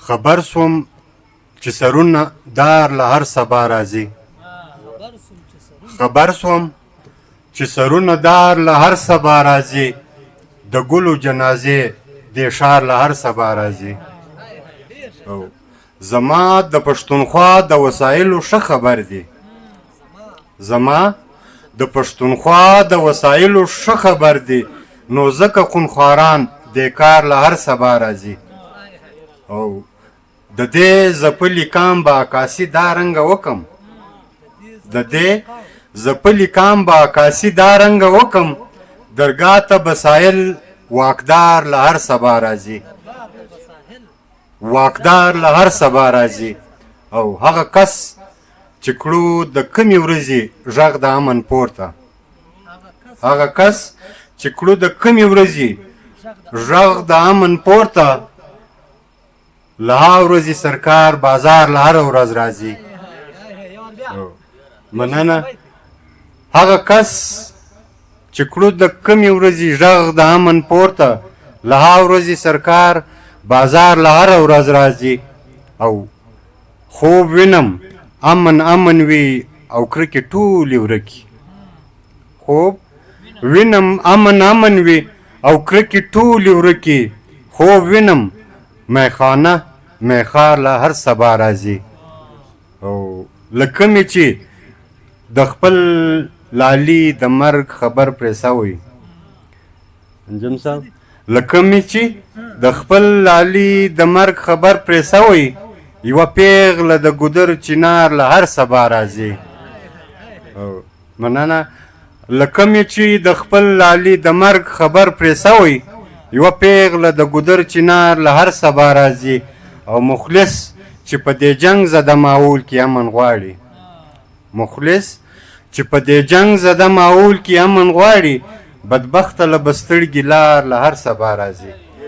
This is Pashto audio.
خبر سوم چې سرونه دار له هر سبا راځي خبر سوم چې سرونه دار له هر سبا راځي د ګلو جنازې دې ښار له هر سبا راځي زما د پښتونخوا د وسایلو ښه خبر دی زما د پښتونخوا د وسایلو ښه خبر دی نو ځکه خونخواران دې کار له هر سبا راځي او د دې زپلي کام به عکاسي دا رنګه وکم د دې زپلي کام به عکاسي دا رنګه وکم درګاه ته بسایل واکدار له هر سبا راځي واکدار له هر سبا راځي او هغه کس چې کړو د کمې ورځې غږ د امن پورته هغه کس چې کړو د کمې ورځې غږ د امن پورته له ورځې سرکار بازار له هر ورځ راځي مننه هغه کس چې کړو د کمې ورځې غږ د امن پورته له ورځې سرکار بازار له هر ورځ راځي او خوب وینم امن امن وي او کرکې ټولې ورکې خوب وینم امن امن وي او کرکې ټولې ورکې خوب وینم میخانه میخار له هر سبا راځي او له کومې چې د خپل لالي د مرګ خبر پرې سوی انجم صاحب له کومې چې د خپل لالي د مرګ خبر پرې سوی یوه پیغله د ګودر چنار له هر سبا راځي مننه له کومې چې د خپل لالي د مرګ خبر پرې سوی یوه پیغله د ګودر چنار له هر سبا راځي او مخلص چې په دې جنگ زده ماحول کې امن غواړي مخلص چې په دې جنگ زده ماحول کې امن غواړي بدبخته له بستړګي لار له هر سبا راځي